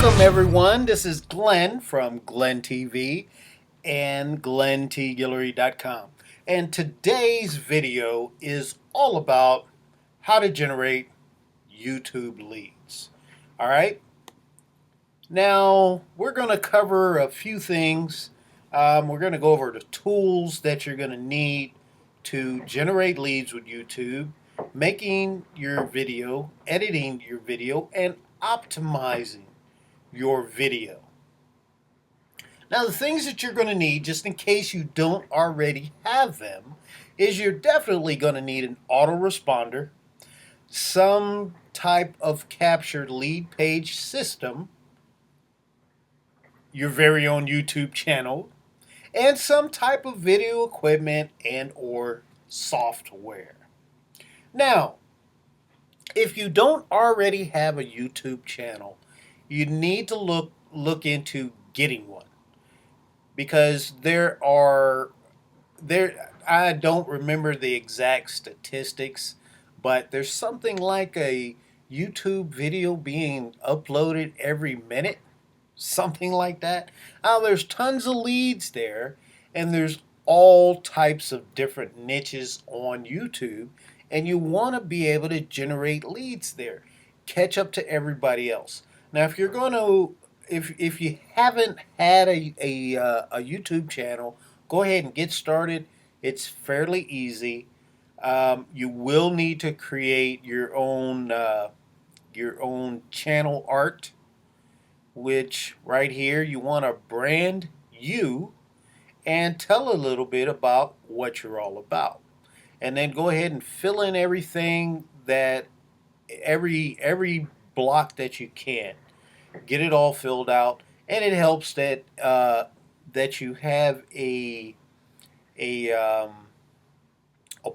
Welcome everyone. This is Glenn from Glenn TV and GlennTGuillory.com. And today's video is all about how to generate YouTube leads. All right. Now we're going to cover a few things. We're going to go over the tools that you're going to need to generate leads with YouTube, making your video, editing your video, and optimizing your video. Now, the things that you're going to need, just in case you don't already have them, is you're definitely going to need an autoresponder, some type of captured lead page system, your very own YouTube channel, and some type of video equipment and or software. Now, if you don't already have a YouTube channel, you need to look into getting one, because I don't remember the exact statistics, but there's something like a YouTube video being uploaded every minute, something like that. Now there's tons of leads there, and there's all types of different niches on YouTube, and you want to be able to generate leads there, catch up to everybody else. Now, if you're going to, if you haven't had a YouTube channel, go ahead and get started. It's fairly easy. You will need to create your own channel art, which right here you want to brand you and tell a little bit about what you're all about, and then go ahead and fill in everything that every block that you can. Get it all filled out, and it helps that that you have a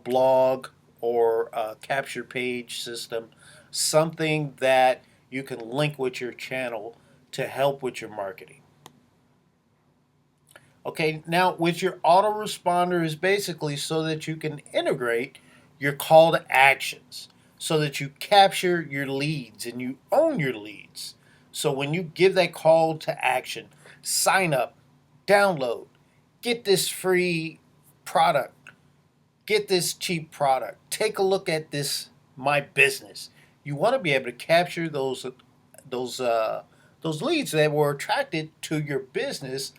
blog or a capture page system, something that you can link with your channel to help with your marketing. Okay, now with your autoresponder is basically so that you can integrate your call to actions, so that you capture your leads and you own your leads. So when you give that call to action, sign up, download, get this free product, get this cheap product, take a look at this my business. You want to be able to capture those leads that were attracted to your business.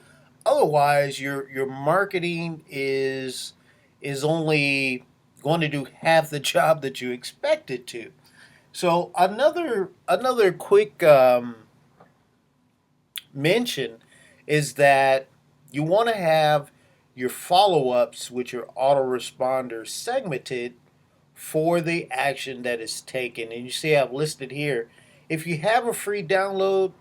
Otherwise, your marketing is only going to do half the job that you expect it to. So another quick mention is that you want to have your follow-ups with your autoresponder segmented for the action that is taken. And you see I've listed here, if you have a free download,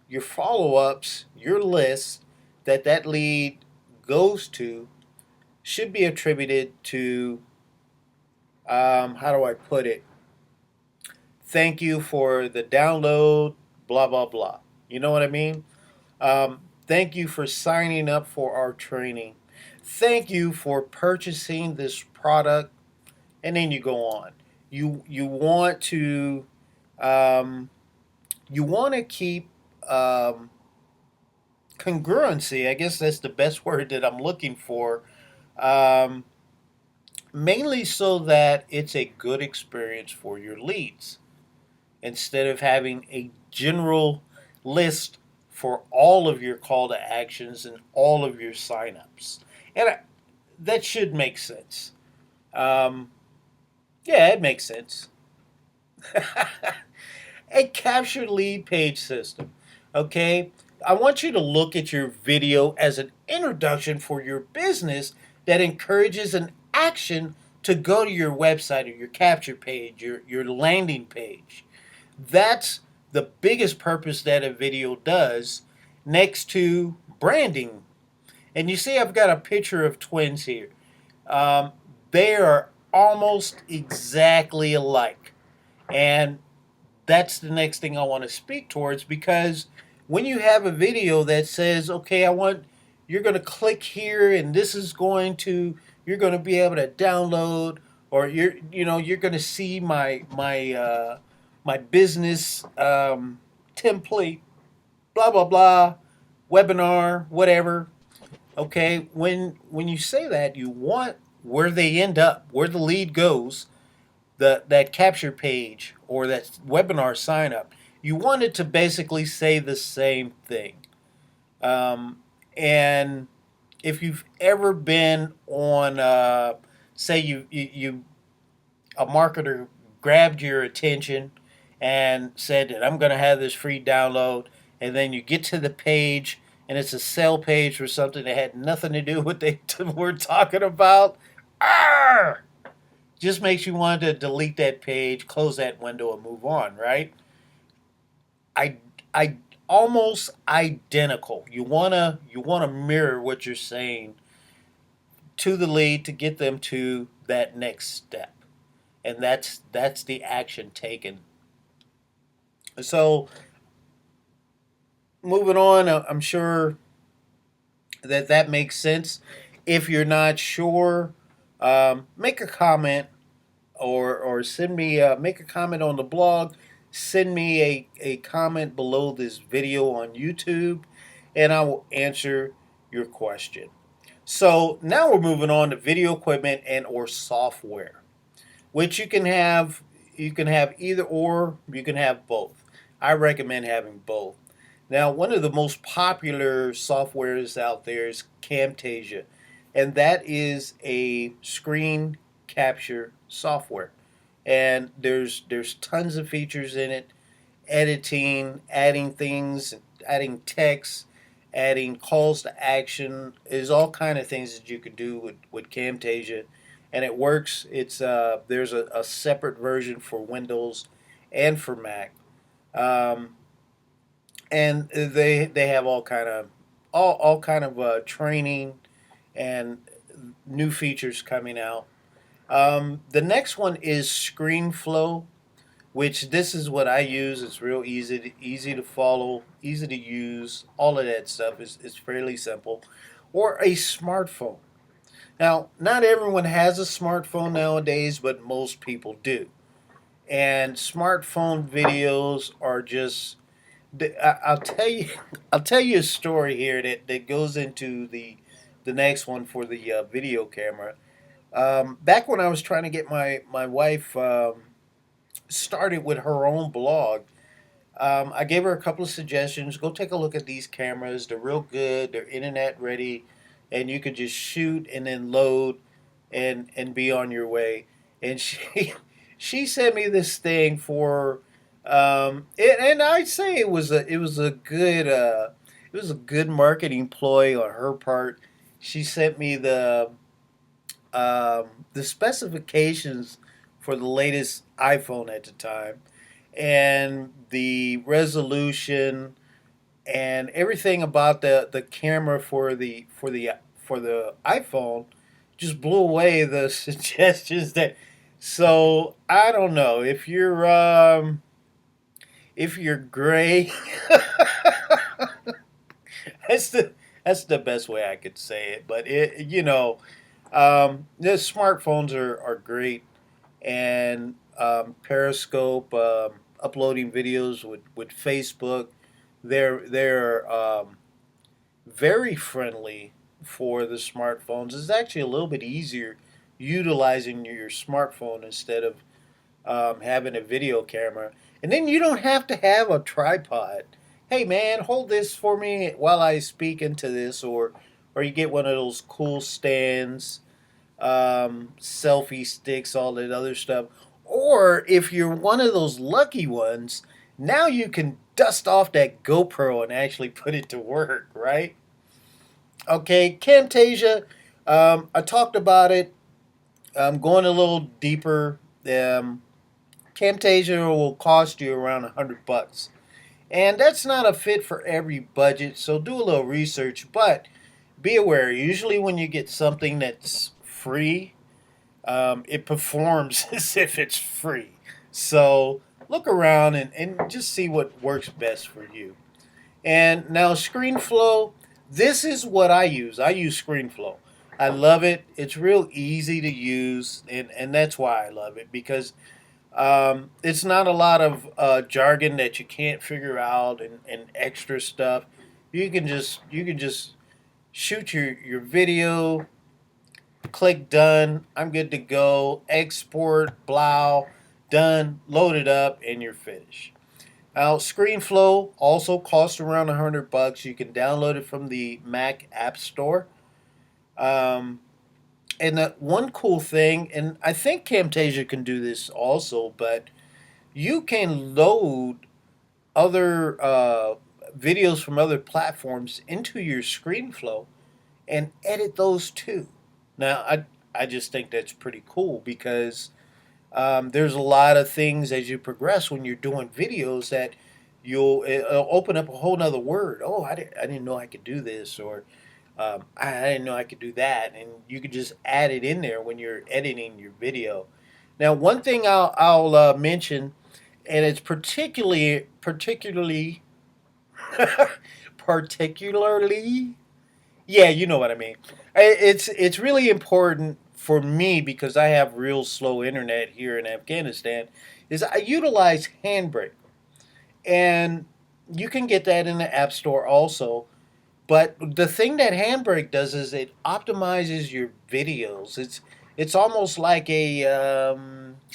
your follow-ups, your list that lead goes to should be attributed to, how do I put it? Thank you for the download, blah, blah, blah. You know what I mean? Thank you for signing up for our training. Thank you for purchasing this product. And then you go on. You want to keep congruency. I guess that's the best word that I'm looking for. Mainly so that it's a good experience for your leads, instead of having a general list for all of your call to actions and all of your signups. And that should make sense. Yeah, it makes sense. A captured lead page system. Okay, I want you to look at your video as an introduction for your business that encourages an action to go to your website or your capture page, your landing page. That's the biggest purpose that a video does, next to branding. And you see I've got a picture of twins here. They are almost exactly alike. And that's the next thing I want to speak towards, because when you have a video that says, okay, you're going to click here and this is you're going to be able to download, or you're going to see my business template. blah blah blah, webinar, whatever. Okay, when you say that, you want where they end up, where the lead goes, that capture page or that webinar sign up. You want it to basically say the same thing. Um, and if you've ever been on, say you a marketer grabbed your attention and said that I'm going to have this free download, and then you get to the page and it's a sell page for something that had nothing to do with what they were talking about. Arr! Just makes you want to delete that page, close that window, and move on, right? I I almost identical. You wanna mirror what you're saying to the lead to get them to that next step, and that's the action taken. So moving on, I'm sure that makes sense. If you're not sure, make a comment or send me make a comment on the blog. Send me a comment below this video on YouTube, and I will answer your question. So now we're moving on to video equipment and or software, which you can have either or, you can have both. I recommend having both. Now, one of the most popular softwares out there is Camtasia, and that is a screen capture software. And there's tons of features in it, editing, adding things, adding text, adding calls to action. There's all kind of things that you can do with Camtasia, and it works. It's there's a separate version for Windows and for Mac, um, and they have all kind of training and new features coming out. The next one is ScreenFlow, which this is what I use. It's real easy to follow, easy to use. All of that stuff is fairly simple. Or a smartphone. Now, not everyone has a smartphone nowadays, but most people do. And smartphone videos are just. I'll tell you, I'll tell you a story here that goes into the next one for the video camera. Back when I was trying to get my wife started with her own blog, I gave her a couple of suggestions. Go take a look at these cameras. They're real good. They're internet ready, and you could just shoot and then load and be on your way. And she she sent me this thing for and I'd say it was a good marketing ploy on her part. She sent me the specifications for the latest iPhone at the time, and the resolution and everything about the camera for the iPhone just blew away the suggestions that. So I don't know if you're gray. that's the best way I could say it. But the smartphones are great, and Periscope, uploading videos with Facebook, they're very friendly for the smartphones. It's actually a little bit easier utilizing your smartphone instead of having a video camera. And then you don't have to have a tripod. Hey man, hold this for me while I speak into this, or you get one of those cool stands, selfie sticks, all that other stuff. Or if you're one of those lucky ones, now you can dust off that GoPro and actually put it to work, right? Okay, Camtasia. I talked about it. I'm going a little deeper. Camtasia will cost you around $100, and that's not a fit for every budget. So do a little research, but be aware. Usually, when you get something that's free, it performs as if it's free. So look around and just see what works best for you. And now ScreenFlow, this is what I use. I use ScreenFlow. I love it. It's real easy to use, and that's why I love it, because It's not a lot of jargon that you can't figure out and extra stuff. You can just shoot your video, click done. I'm good to go. Export, blow, done. Load it up, and you're finished. Now, ScreenFlow also costs around $100. You can download it from the Mac App Store. Um, and the one cool thing, and I think Camtasia can do this also, but you can load other videos from other platforms into your ScreenFlow and edit those too. Now, I just think that's pretty cool because there's a lot of things as you progress when you're doing videos that it'll open up a whole nother word. Oh, I didn't know I could do this, or I didn't know I could do that, and you could just add it in there when you're editing your video. Now, one thing I'll mention, and it's particularly particularly, yeah, you know what I mean. It's really important for me because I have real slow internet here in Afghanistan. Is I utilize Handbrake, and you can get that in the App Store also. But the thing that Handbrake does is it optimizes your videos. It's almost like a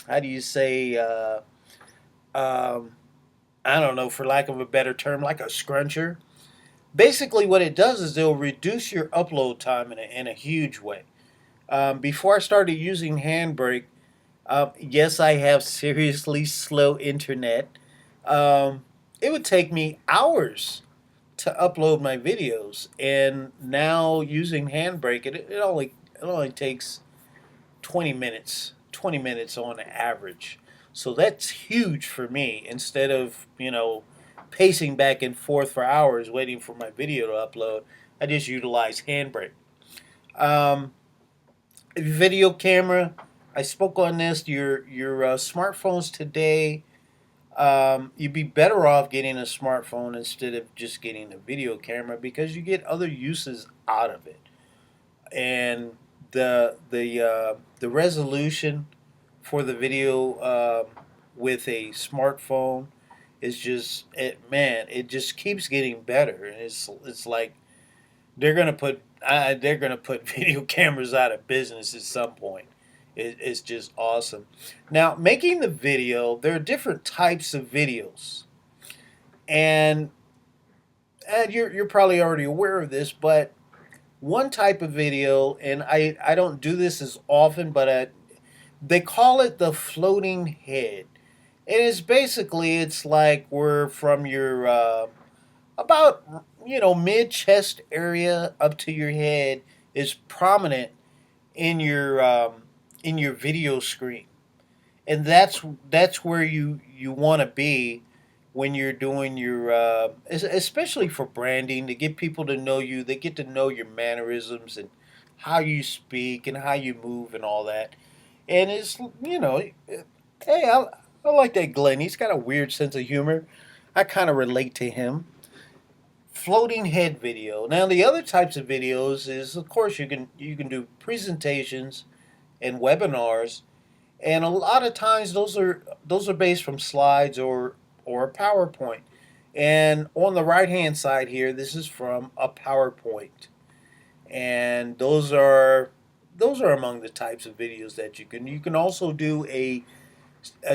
how do you say um, I don't know, for lack of a better term, like a scruncher. Basically, what it does is it'll reduce your upload time in a huge way. Before I started using Handbrake, yes, I have seriously slow internet. It would take me hours to upload my videos, and now using Handbrake, it only takes 20 minutes, 20 minutes on average. So that's huge for me. Instead of pacing back and forth for hours waiting for my video to upload, I just utilize Handbrake. Um, Video camera. I spoke on this. Your smartphones today. You'd be better off getting a smartphone instead of just getting a video camera because you get other uses out of it, and the resolution for the video with a smartphone is just man, it just keeps getting better, and it's like they're gonna put video cameras out of business at some point. It's just awesome. Now, making the video, there are different types of videos, and you're probably already aware of this, but one type of video, and I don't do this as often, but they call it the floating head. And it's like we're from your about mid chest area up to your head is prominent in your video screen, and that's where you want to be when you're doing your especially for branding, to get people to know you. They get to know your mannerisms and how you speak and how you move and all that. And hey, I like that Glenn. He's got a weird sense of humor. I kind of relate to him. Floating head video. Now, the other types of videos is, of course, you can do presentations and webinars, and a lot of times those are based from slides or a PowerPoint. And on the right hand side here, this is from a PowerPoint, and those are among the types of videos that you can also do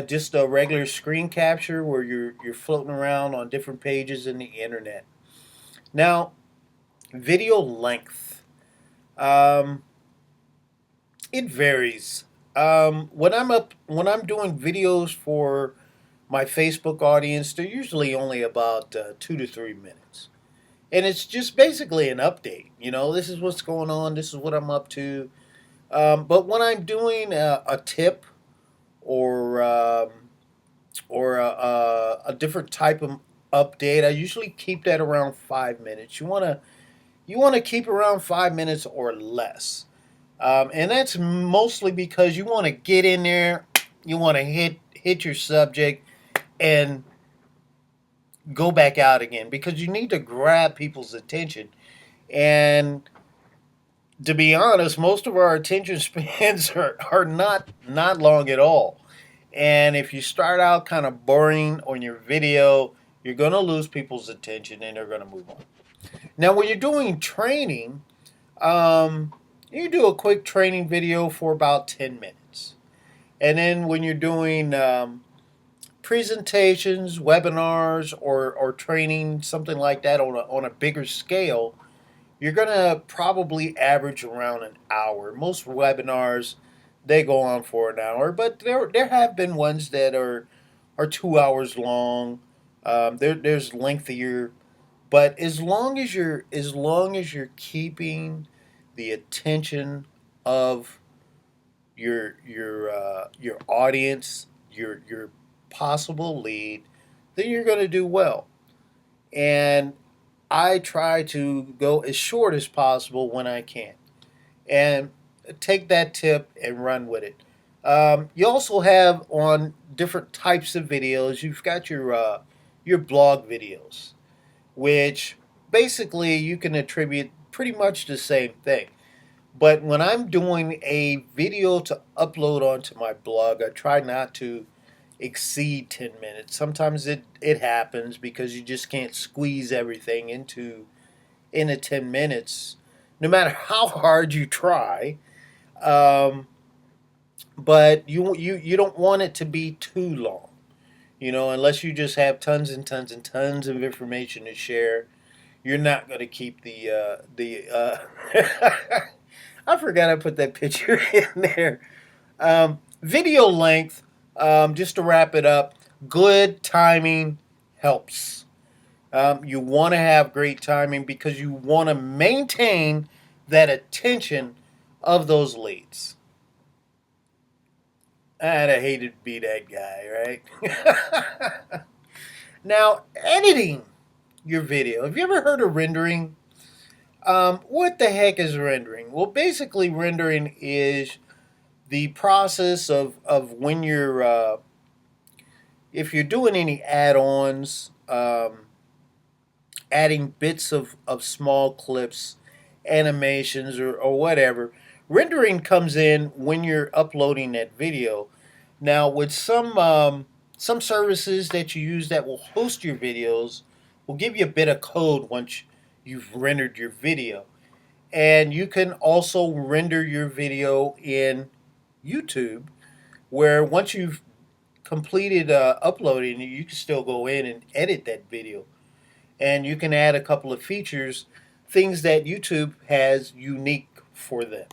just a regular screen capture where you're floating around on different pages in the internet. Now, video length. Um, it varies. When I'm doing videos for my Facebook audience, they're usually only about 2 to 3 minutes, and it's just basically an update. This is what's going on. This is what I'm up to. But when I'm doing a tip or a different type of update, I usually keep that around 5 minutes. You want to keep around 5 minutes or less. And that's mostly because you want to get in there, you want to hit your subject, and go back out again because you need to grab people's attention. And to be honest, most of our attention spans are not long at all. And if you start out kind of boring on your video, you're going to lose people's attention and they're going to move on. Now, when you're doing training, um, you do a quick training video for about 10 minutes. And then when you're doing presentations, webinars, or training, something like that on a bigger scale, you're going to probably average around an hour. Most webinars, they go on for an hour, but there have been ones that are 2 hours long. There's lengthier, but as long as you're keeping the attention of your audience, your possible lead, then you're going to do well. And I try to go as short as possible when I can, and take that tip and run with it. You also have on different types of videos. You've got your blog videos, which basically you can attribute pretty much the same thing. But when I'm doing a video to upload onto my blog, I try not to exceed 10 minutes. Sometimes it happens because you just can't squeeze everything into 10 minutes, no matter how hard you try. Um, but you don't want it to be too long, unless you just have tons and tons and tons of information to share. You're not going to keep the I forgot I put that picture in there. Video length, just to wrap it up, good timing helps. You want to have great timing because you want to maintain that attention of those leads. I'd have hated to be that guy, right? Now, editing your video. Have you ever heard of rendering? What the heck is rendering? Well, basically, rendering is the process of when if you're doing any add-ons, adding bits of small clips, animations, or whatever. Rendering comes in when you're uploading that video. Now, with some services that you use that will host your videos, will give you a bit of code once you've rendered your video. And you can also render your video in YouTube, where once you've completed uploading, you can still go in and edit that video. And you can add a couple of features, things that YouTube has unique for them.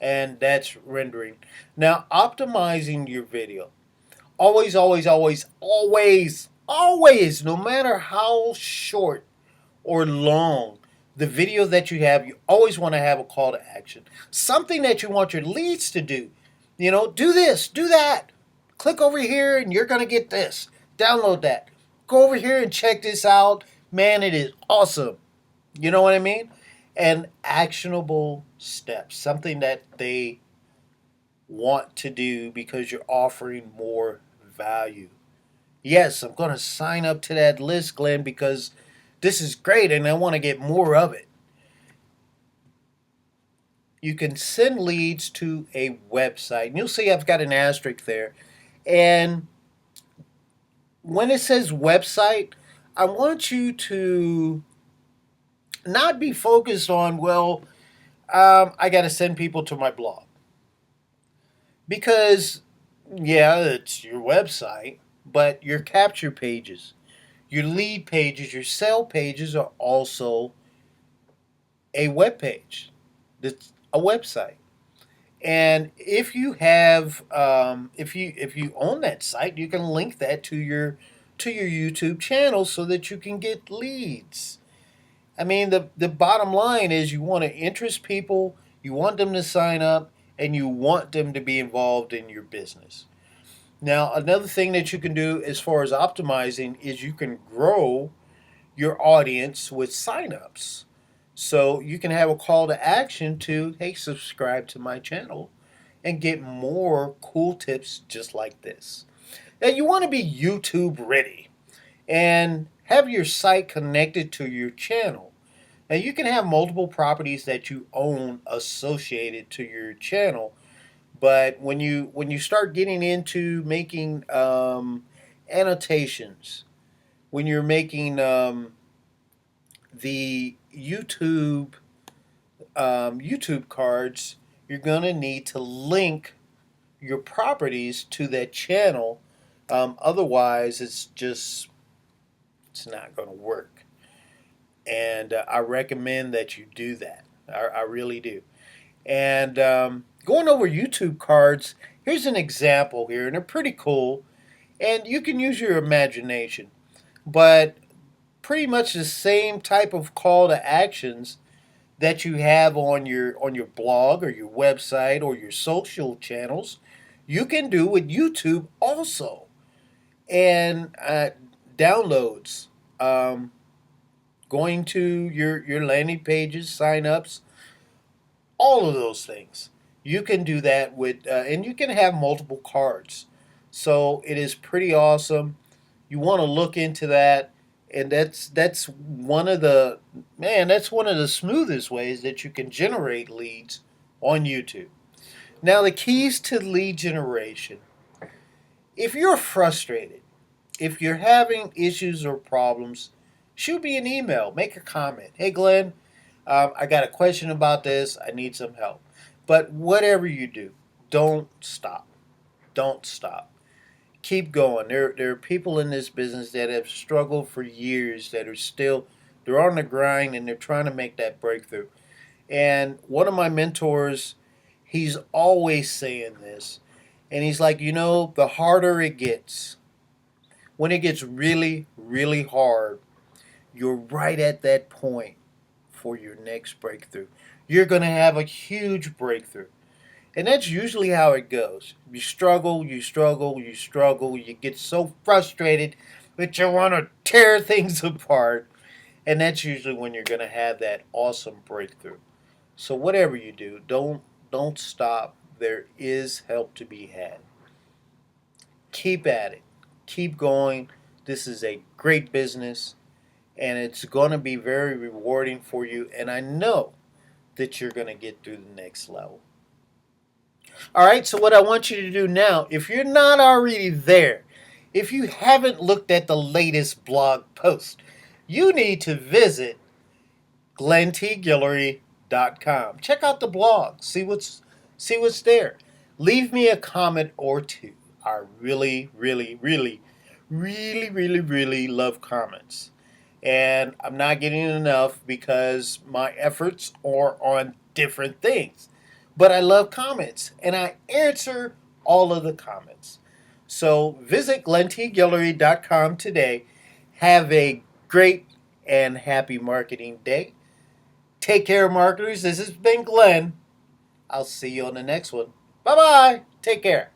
And that's rendering. Now, optimizing your video. Always, always, always, always, always, no matter how short or long the video that you have, you always want to have a call to action. Something that you want your leads to do. Do this, do that. Click over here and you're going to get this. Download that. Go over here and check this out. Man, it is awesome. You know what I mean? And actionable steps. Something that they want to do because you're offering more value. Yes, I'm going to sign up to that list, Glenn, because this is great and I want to get more of it. You can send leads to a website. And you'll see I've got an asterisk there. And when it says website, I want you to not be focused on, I got to send people to my blog. Because, yeah, it's your website, but your capture pages, your lead pages, your sale pages are also a web page. That's a website. And if you have, if you own that site, you can link that to your YouTube channel so that you can get leads. I mean, the bottom line is you want to interest people, you want them to sign up, and you want them to be involved in your business. Now, another thing that you can do as far as optimizing is you can grow your audience with signups. So you can have a call to action to, hey, subscribe to my channel and get more cool tips just like this. Now, you want to be YouTube ready and have your site connected to your channel. Now, you can have multiple properties that you own associated to your channel, But when you start getting into making annotations, when you're making the YouTube cards, you're gonna need to link your properties to that channel. Otherwise, it's not going to work. And I recommend that you do that. I really do. And going over YouTube cards, here's an example here, and they're pretty cool. And you can use your imagination, but pretty much the same type of call to actions that you have on your blog or your website or your social channels, you can do with YouTube also. And downloads, um, going to your landing pages, signups, all of those things. You can do that with, and you can have multiple cards. So it is pretty awesome. You want to look into that, and that's one of the that's one of the smoothest ways that you can generate leads on YouTube. Now the keys to lead generation. If you're frustrated, if you're having issues or problems, shoot me an email, make a comment. Hey Glenn, I got a question about this. I need some help. But whatever you do, don't stop. Don't stop. Keep going. There are people in this business that have struggled for years that are still they're on the grind and they're trying to make that breakthrough. And one of my mentors, he's always saying this. And he's like, the harder it gets, when it gets really, really hard, you're right at that point for your next breakthrough. You're going to have a huge breakthrough. And that's usually how it goes. You struggle, you struggle, you struggle. You get so frustrated that you want to tear things apart. And that's usually when you're going to have that awesome breakthrough. So whatever you do, don't stop. There is help to be had. Keep at it. Keep going. This is a great business and it's going to be very rewarding for you, and I know that you're going to get through the next level. All right, so what I want you to do now, if you're not already there, if you haven't looked at the latest blog post, you need to visit glentguillory.com. Check out the blog. See what's there. Leave me a comment or two. I really, really, really, really, really, really love comments. And I'm not getting enough because my efforts are on different things. But I love comments and I answer all of the comments. So visit glentguillory.com today. Have a great and happy marketing day. Take care, marketers. This has been Glenn. I'll see you on the next one. Bye-bye. Take care.